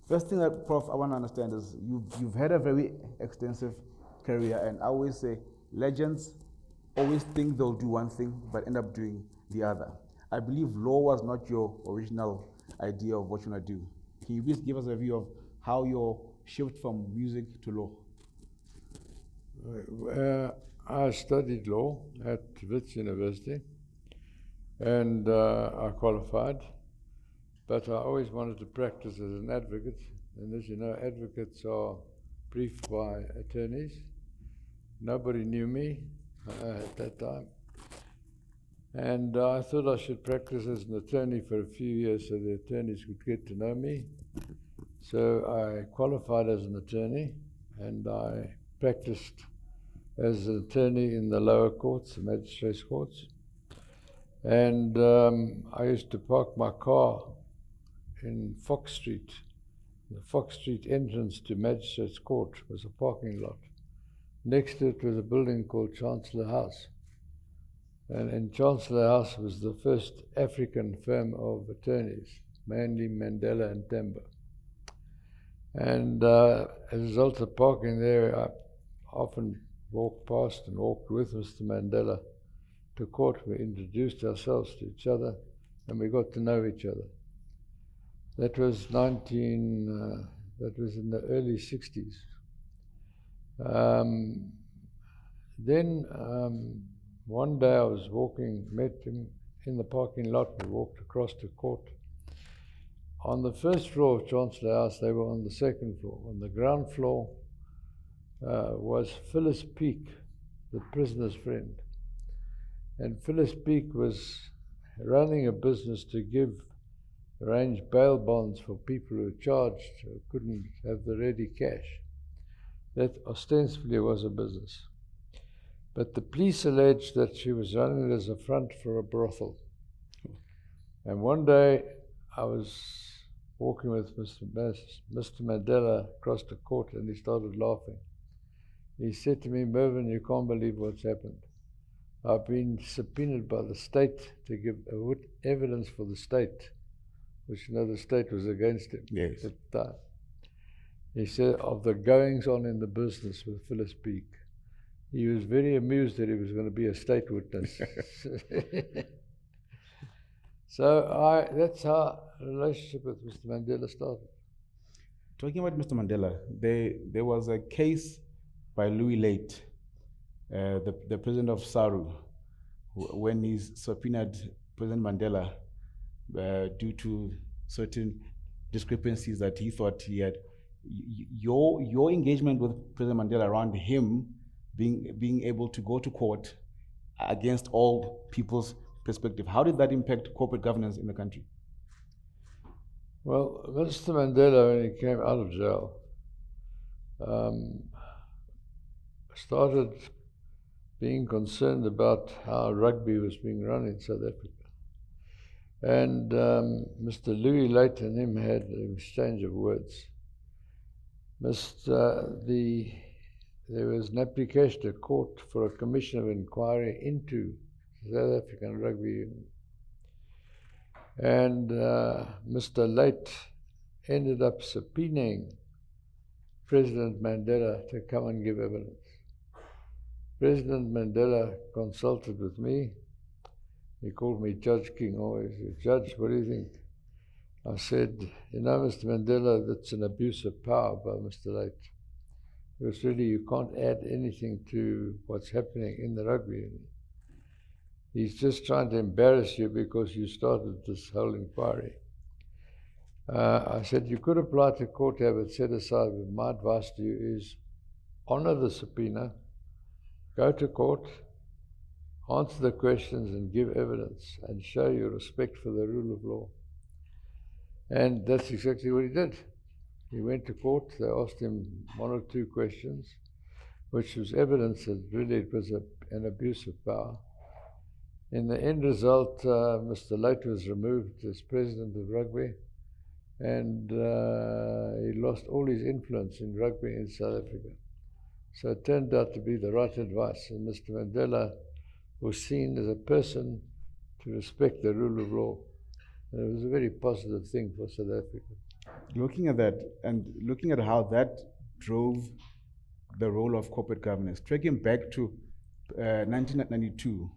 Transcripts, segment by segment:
First thing that, Prof, I want to understand is you've had a very extensive career, and I always say legends always think they'll do one thing but end up doing the other. I believe law was not your original idea of what you want to do. Can you please give us a view of how your shift from music to law? I studied law at Wits University, and I qualified, but I always wanted to practice as an advocate, and as you know, advocates are briefed by attorneys. Nobody knew me at that time, and I thought I should practice as an attorney for a few years so the attorneys could get to know me. So I qualified as an attorney, and I practiced as an attorney in the lower courts, the magistrates' courts. And I used to park my car in Fox Street. The Fox Street entrance to Magistrates' Court was a parking lot. Next to it was a building called Chancellor House. And in Chancellor House was the first African firm of attorneys, mainly Mandela and Temba. And as a result of parking there, I often walked past and walked with Mr. Mandela to court. We introduced ourselves to each other, and we got to know each other. That was in the early 60s. Then one day I was walking, met him in the parking lot. We walked across to court. On the first floor of Chancellor House, they were on the second floor. On the ground floor was Phyllis Peake, the prisoner's friend. And Phyllis Peake was running a business to arrange bail bonds for people who were charged, who couldn't have the ready cash. That ostensibly was a business. But the police alleged that she was running it as a front for a brothel. And one day I was walking with Mr. Mandela across the court, and he started laughing. He said to me, "Mervyn, you can't believe what's happened. I've been subpoenaed by the state to give evidence for the state," which, you know, the state was against him. Yes. At the time. He said, of the goings on in the business with Phyllis Peake. He was very amused that he was going to be a state witness. So that's how the relationship with Mr. Mandela started. Talking about Mr. Mandela, there was a case by Louis Late, the president of SARU, when he subpoenaed President Mandela due to certain discrepancies that he thought he had. Your engagement with President Mandela around him being able to go to court against all people's perspective, how did that impact corporate governance in the country? Well, Mr. Mandela, when he came out of jail, started being concerned about how rugby was being run in South Africa. And Mr. Louis Late and him had an exchange of words. There was an application to court for a commission of inquiry into South African Rugby Union. And Mr. Late ended up subpoenaing President Mandela to come and give evidence. President Mandela consulted with me. He called me Judge King always. "Judge, what do you think?" I said, "You know, Mr. Mandela, that's an abuse of power by Mr. Late. Because really you can't add anything to what's happening in the rugby union. He's just trying to embarrass you because you started this whole inquiry." I said, "You could apply to court to have it set aside, but my advice to you is honor the subpoena, go to court, answer the questions and give evidence and show your respect for the rule of law." And that's exactly what he did. He went to court, they asked him one or two questions, which was evidence that really it was an abuse of power. In the end result, Mr. Late was removed as president of rugby, and he lost all his influence in rugby in South Africa. So it turned out to be the right advice, and Mr. Mandela was seen as a person to respect the rule of law. And it was a very positive thing for South Africa. Looking at that and looking at how that drove the role of corporate governance, tracking back to 1992,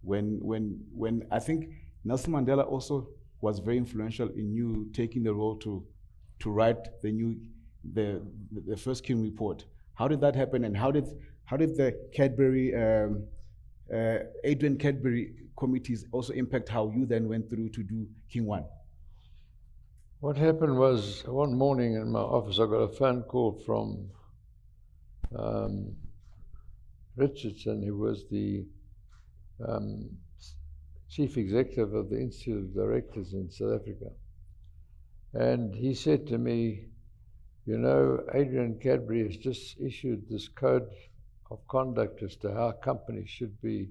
when I think Nelson Mandela also was very influential in you taking the role to write the first King report. How did that happen, and how did the Cadbury Adrian Cadbury committees also impact how you then went through to do King 1? What happened was, one morning in my office, I got a phone call from Richardson, who was the chief executive of the Institute of Directors in South Africa. And he said to me, you know, Adrian Cadbury has just issued this code of conduct as to how companies should be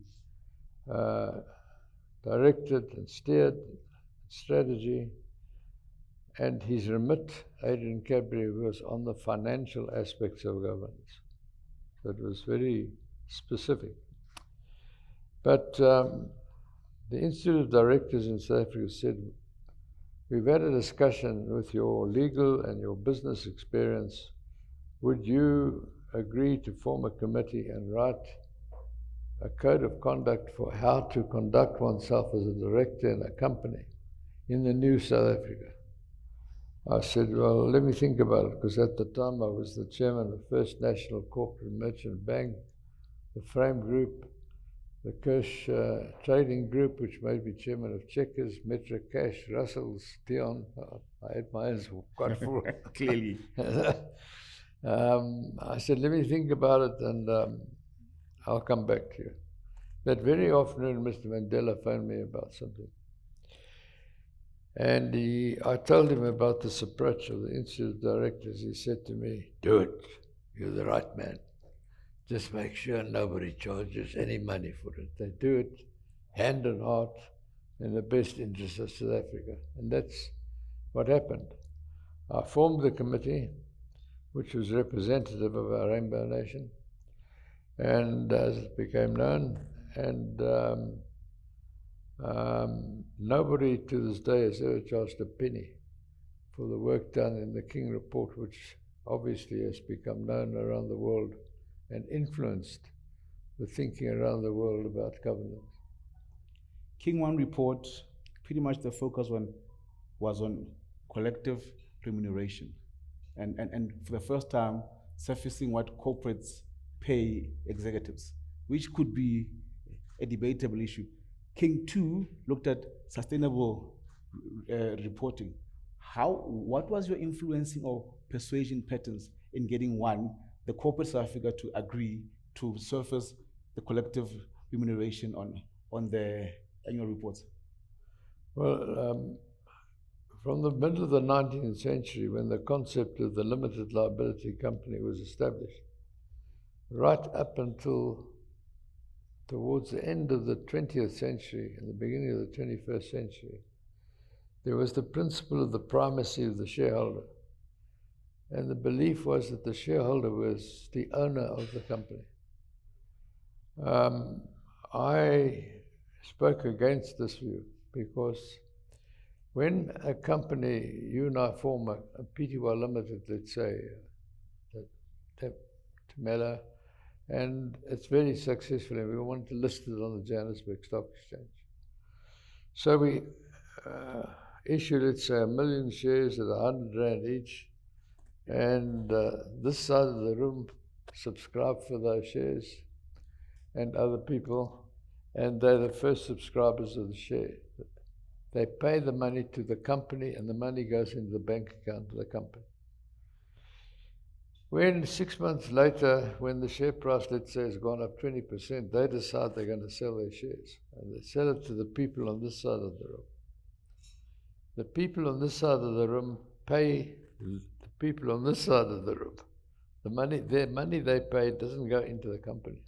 directed and steered, strategy. And his remit, Adrian Cadbury, was on the financial aspects of governance. So it was very specific. But the Institute of Directors in South Africa said, we've had a discussion with your legal and your business experience. Would you agree to form a committee and write a code of conduct for how to conduct oneself as a director in a company in the new South Africa? I said, well, let me think about it, because at the time I was the chairman of First National Corporate Merchant Bank, the Frame Group, the Kirsch Trading Group, which made me chairman of Checkers, Metro Cash, Russell's, Dion. I had my hands quite full. Clearly. I said, let me think about it, and I'll come back to you. That very afternoon, Mr. Mandela phoned me about something. And I told him about this approach of the Institute of Directors. He said to me, do it. You're the right man. Just make sure nobody charges any money for it. They do it hand on heart in the best interest of South Africa. And that's what happened. I formed the committee, which was representative of our Rainbow Nation, and as it became known, and nobody to this day has ever charged a penny for the work done in the King Report, which obviously has become known around the world and influenced the thinking around the world about governance. King 1 report, pretty much the focus was on collective remuneration. And for the first time, surfacing what corporates pay executives, which could be a debatable issue. King 2 looked at sustainable reporting. What was your influencing or persuasion patterns in getting the corporate South Africa to agree to surface the collective remuneration on the annual reports? Well, from the middle of the 19th century, when the concept of the limited liability company was established, right up until towards the end of the 20th century and the beginning of the 21st century, there was the principle of the primacy of the shareholder. And the belief was that the shareholder was the owner of the company. I spoke against this view because when a company, you and I form a PTY Limited, let's say, Tamela, and it's very successful, and we want to list it on the Johannesburg Stock Exchange. So we issued, let's say, 1 million shares at 100 Rand each, and this side of the room subscribed for those shares, and other people, and they're the first subscribers of the share. They pay the money to the company, and the money goes into the bank account of the company. When 6 months later, when the share price, let's say, has gone up 20%, they decide they're going to sell their shares, and they sell it to the people on this side of the room. The people on this side of the room pay the people on this side of the room. Their money they pay doesn't go into the company.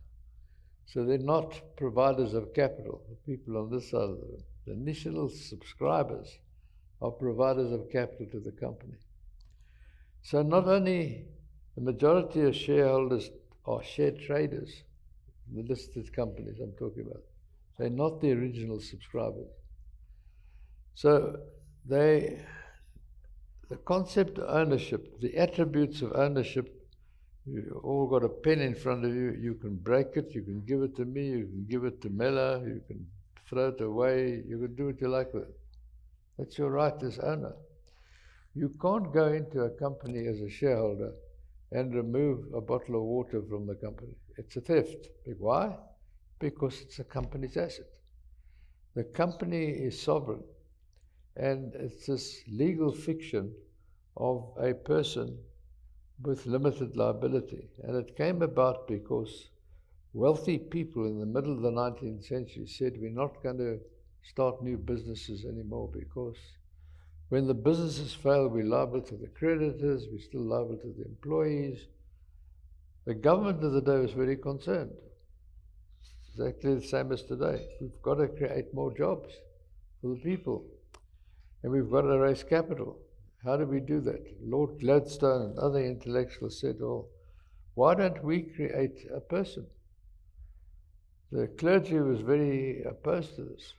So they're not providers of capital, the people on this side of the room. The initial subscribers are providers of capital to the company. So not only the majority of shareholders are share traders, the listed companies I'm talking about, they're not the original subscribers. So the concept of ownership, the attributes of ownership, you all got a pen in front of you, you can break it, you can give it to me, you can give it to Mela, you can throw it away, you can do what you like with it. That's your right as owner. You can't go into a company as a shareholder and remove a bottle of water from the company. It's a theft. Why? Because it's a company's asset. The company is sovereign, and it's this legal fiction of a person with limited liability. And it came about because wealthy people in the middle of the 19th century said, we're not going to start new businesses anymore because when the businesses fail, we're liable to the creditors, we're still liable to the employees. The government of the day was very concerned. Exactly the same as today. We've got to create more jobs for the people. And we've got to raise capital. How do we do that? Lord Gladstone and other intellectuals said, well, why don't we create a person? The clergy was very opposed to this.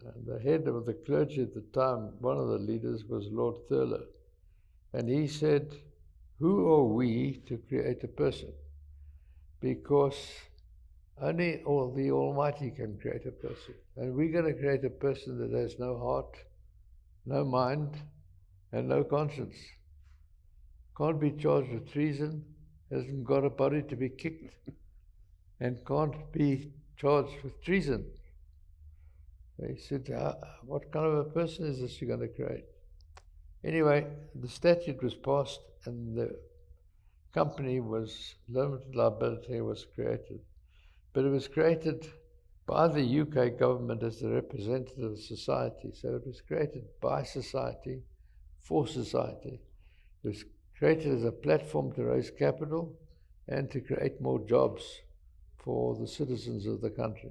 And the head of the clergy at the time, one of the leaders, was Lord Thurlow. And he said, who are we to create a person? Because only the Almighty can create a person. And we're going to create a person that has no heart, no mind, and no conscience. Can't be charged with treason, hasn't got a body to be kicked, and can't be charged with treason. They said, what kind of a person is this you're going to create? Anyway, the statute was passed and the company was, limited liability was created. But it was created by the UK government as the representative of society. So it was created by society, for society. It was created as a platform to raise capital and to create more jobs for the citizens of the country.